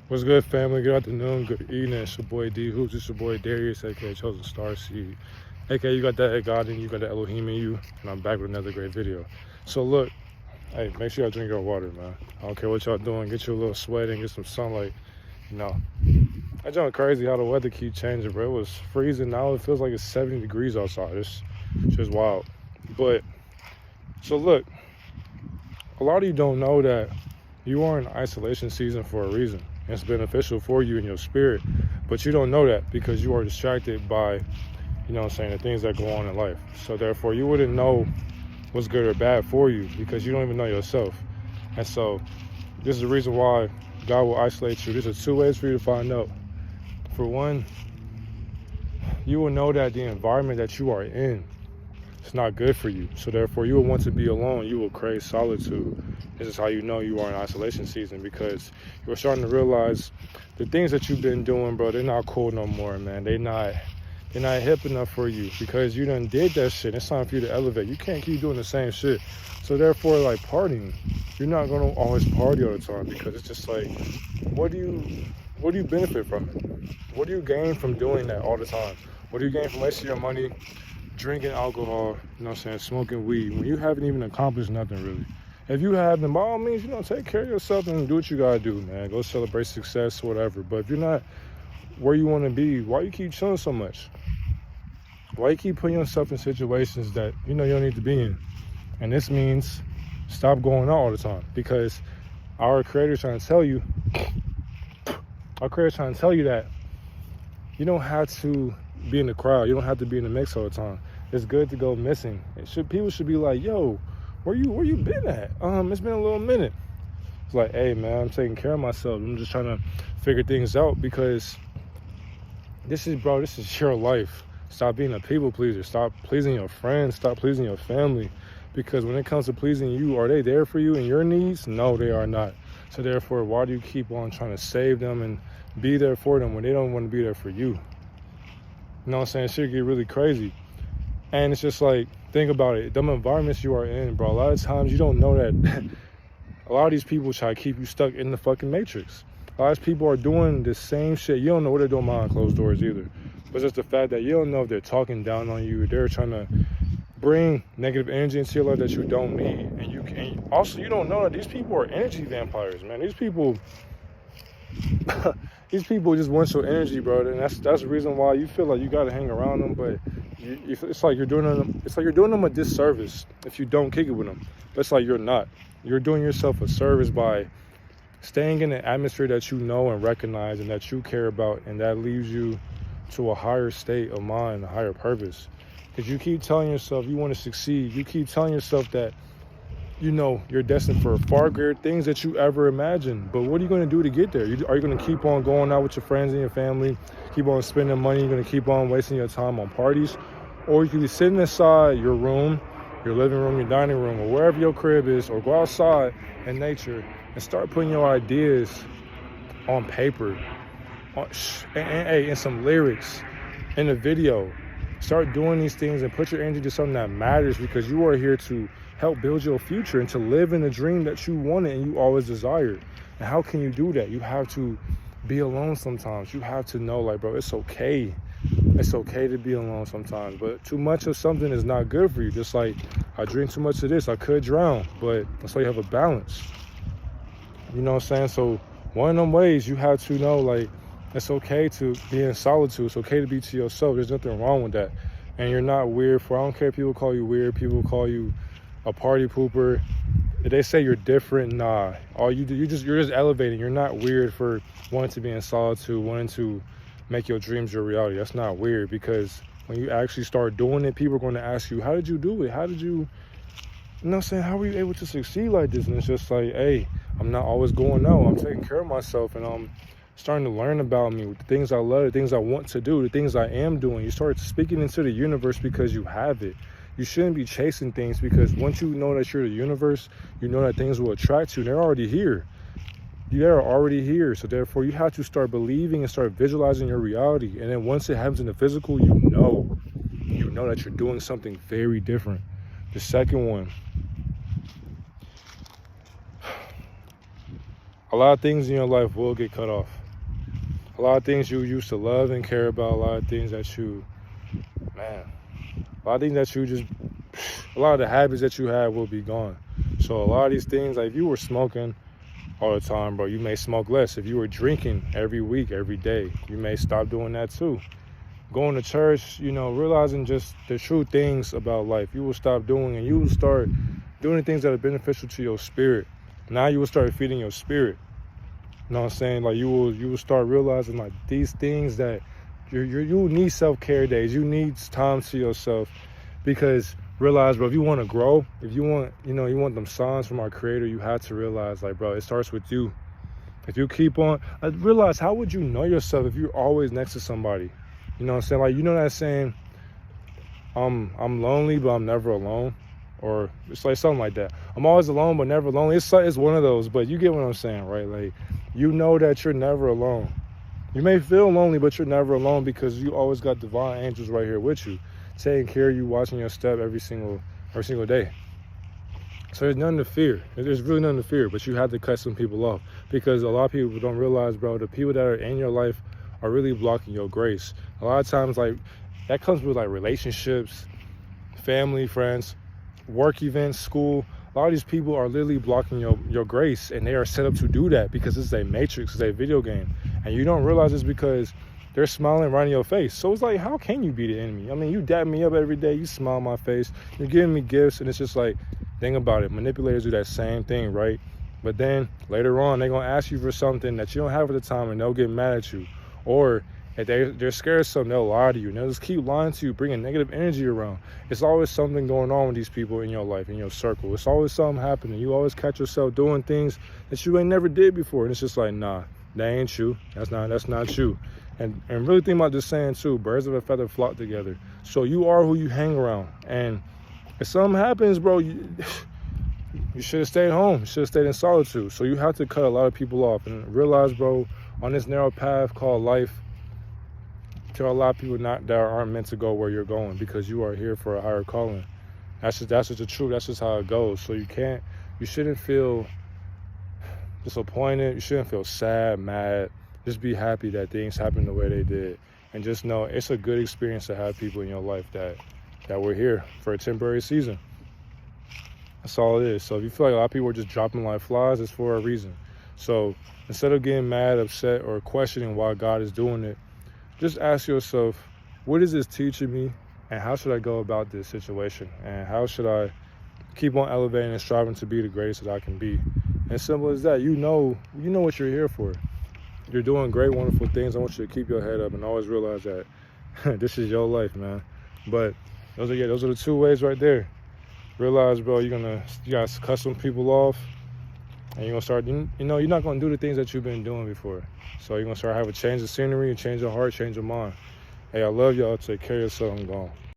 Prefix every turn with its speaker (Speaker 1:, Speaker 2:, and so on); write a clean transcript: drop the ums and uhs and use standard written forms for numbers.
Speaker 1: What's good, family? Good afternoon, good evening. It's your boy D Hoops. It's your boy Darius, aka Chosen Star Seed. AKA you got that God in you, got that Elohim in you, and I'm back with another great video. So look, hey, make sure y'all drink your water, man. I don't care what y'all doing. Get you a little sweat and get some sunlight. You know, I joint crazy how the weather keep changing, bro. It was freezing. Now it feels like it's 70 degrees outside. It's just wild. But so look, a lot of you don't know that you are in isolation season for a reason. It's beneficial for you and your spirit, but you don't know that because you are distracted by, you know what I'm saying, the things that go on in life. So therefore, you wouldn't know what's good or bad for you because you don't even know yourself. And so this is the reason why God will isolate you. There's two ways for you to find out. For one, you will know that the environment that you are in is not good for you. So therefore, you will want to be alone. You will crave solitude. This is how you know you are in isolation season, because you're starting to realize the things that you've been doing, bro, they're not cool no more, man. They're not hip enough for you because you done did that shit. It's time for you to elevate. You can't keep doing the same shit. So therefore, like, partying, you're not gonna always party all the time, because it's just like, what do you benefit from it? What do you gain from doing that all the time? What do you gain from wasting your money drinking alcohol, you know what I'm saying, smoking weed, when you haven't even accomplished nothing really? If you have, then by all means, you know, take care of yourself and do what you gotta do, man. Go celebrate success, whatever. But if you're not where you want to be, why you keep chilling so much? Why you keep putting yourself in situations that you know you don't need to be in? And this means stop going out all the time, because our Creator's trying to tell you, that you don't have to be in the crowd. You don't have to be in the mix all the time. It's good to go missing. People should be like, yo, where you been at? It's been a little minute. It's like, hey man, I'm taking care of myself. I'm just trying to figure things out, because this is your life. Stop being a people pleaser. Stop pleasing your friends. Stop pleasing your family. Because when it comes to pleasing you, are they there for you and your needs? No, they are not. So therefore, why do you keep on trying to save them and be there for them when they don't want to be there for you? You know what I'm saying? Shit get really crazy. And it's just like, think about it. Them environments you are in, bro, a lot of times you don't know that a lot of these people try to keep you stuck in the fucking matrix. A lot of people are doing the same shit. You don't know what they're doing behind closed doors either. But just the fact that you don't know if they're talking down on you, they're trying to bring negative energy into your life that you don't need. And you don't know that these people are energy vampires, man. These people just want your energy, bro, and that's the reason why you feel like you gotta hang around them. But it's like you're doing them a disservice if you don't kick it with them. But it's like you're not. You're doing yourself a service by staying in an atmosphere that you know and recognize and that you care about, and that leads you to a higher state of mind, a higher purpose. Because you keep telling yourself you want to succeed. You keep telling yourself that, you know, you're destined for far greater things that you ever imagined. But what are you going to do to get there? Are you going to keep on going out with your friends and your family, keep on spending money, you're going to keep on wasting your time on parties? Or you can be sitting inside your room, your living room, your dining room, or wherever your crib is, or go outside in nature and start putting your ideas on paper, and some lyrics in a video. Start doing these things and put your energy to something that matters, because you are here to help build your future and to live in the dream that you wanted and you always desired. And how can you do that? You have to be alone sometimes. You have to know, like, bro, it's okay. It's okay to be alone sometimes. But too much of something is not good for you. Just like, I drink too much of this, I could drown. But that's why you have a balance. You know what I'm saying? So one of them ways you have to know, like, it's okay to be in solitude. It's okay to be to yourself. There's nothing wrong with that. And you're not weird for, I don't care if people call you weird, people call you a party pooper. If they say you're different, nah. All you do, you're just elevating. You're not weird for wanting to be in solitude, wanting to make your dreams your reality. That's not weird, because when you actually start doing it, people are going to ask you, how did you do it? How did you know what I'm saying? How were you able to succeed like this? And it's just like, hey, I'm not always going out. I'm taking care of myself, and I'm starting to learn about me, the things I love, the things I want to do, the things I am doing. You start speaking into the universe because you have it. You shouldn't be chasing things, because once you know that you're the universe, you know that things will attract you. They're already here. They're already here. So therefore, you have to start believing and start visualizing your reality. And then once it happens in the physical, you know that you're doing something very different. The second one, A lot of things in your life will get cut off. A lot of things you used to love and care about, a lot of things that you, man, a lot of things that you just, a lot of the habits that you had will be gone. So a lot of these things, like if you were smoking all the time, bro, you may smoke less. If you were drinking every week, every day, you may stop doing that too. Going to church, realizing just the true things about life, you will stop doing, and you will start doing the things that are beneficial to your spirit. Now you will start feeding your spirit. You know what I'm saying? Like you will start realizing like these things that you need self-care days. You need time to yourself, because realize, bro, if you want to grow, if you want, you want them signs from our Creator, you have to realize, like, bro, it starts with you. If you keep on, realize, how would you know yourself if you're always next to somebody? You know what I'm saying? Like, that saying, I'm lonely, but I'm never alone. Or it's like something like that. I'm always alone, but never lonely. It's one of those, but you get what I'm saying, right? Like, you know that you're never alone. You may feel lonely, but you're never alone, because you always got divine angels right here with you, taking care of you, watching your step every single day. So there's nothing to fear. There's really nothing to fear, but you have to cut some people off, because a lot of people don't realize, bro, the people that are in your life are really blocking your grace. A lot of times, like, that comes with like relationships, family, friends, work events, school. A lot of these people are literally blocking your grace, and they are set up to do that because this is a matrix, it's a video game, and you don't realize it's because they're smiling right in your face. So it's like, how can you be the enemy? I mean, you dap me up every day, you smile in my face, you're giving me gifts, and it's just like, think about it, manipulators do that same thing, right? But then later on, they're gonna ask you for something that you don't have at the time, and they'll get mad at you. Or if they're scared of something, they'll lie to you, and they'll just keep lying to you, bringing negative energy around. It's always something going on with these people in your life, in your circle. It's always something happening. You always catch yourself doing things that you ain't never did before, and it's just like, nah, that ain't you. That's not you. And really think about this saying too, birds of a feather flock together. So you are who you hang around. And if something happens, bro, you should have stayed home. You should have stayed in solitude. So you have to cut a lot of people off and realize, bro, on this narrow path called life, there are a lot of people that aren't meant to go where you're going, because you are here for a higher calling. That's just the truth. That's just how it goes. So you shouldn't feel disappointed. You shouldn't feel sad, mad. Just be happy that things happen the way they did. And just know it's a good experience to have people in your life that were here for a temporary season. That's all it is. So if you feel like a lot of people are just dropping like flies, it's for a reason. So instead of getting mad, upset, or questioning why God is doing it, just ask yourself, what is this teaching me? And how should I go about this situation? And how should I keep on elevating and striving to be the greatest that I can be? And simple as that. You know what you're here for. You're doing great, wonderful things. I want you to keep your head up and always realize that this is your life, man. But those are the two ways right there. Realize, bro, you gotta cut some people off, and you're gonna start. You're not gonna do the things that you've been doing before. So you're gonna start having a change of scenery, and change your heart, change your mind. Hey, I love y'all. Take care of yourself. I'm gone.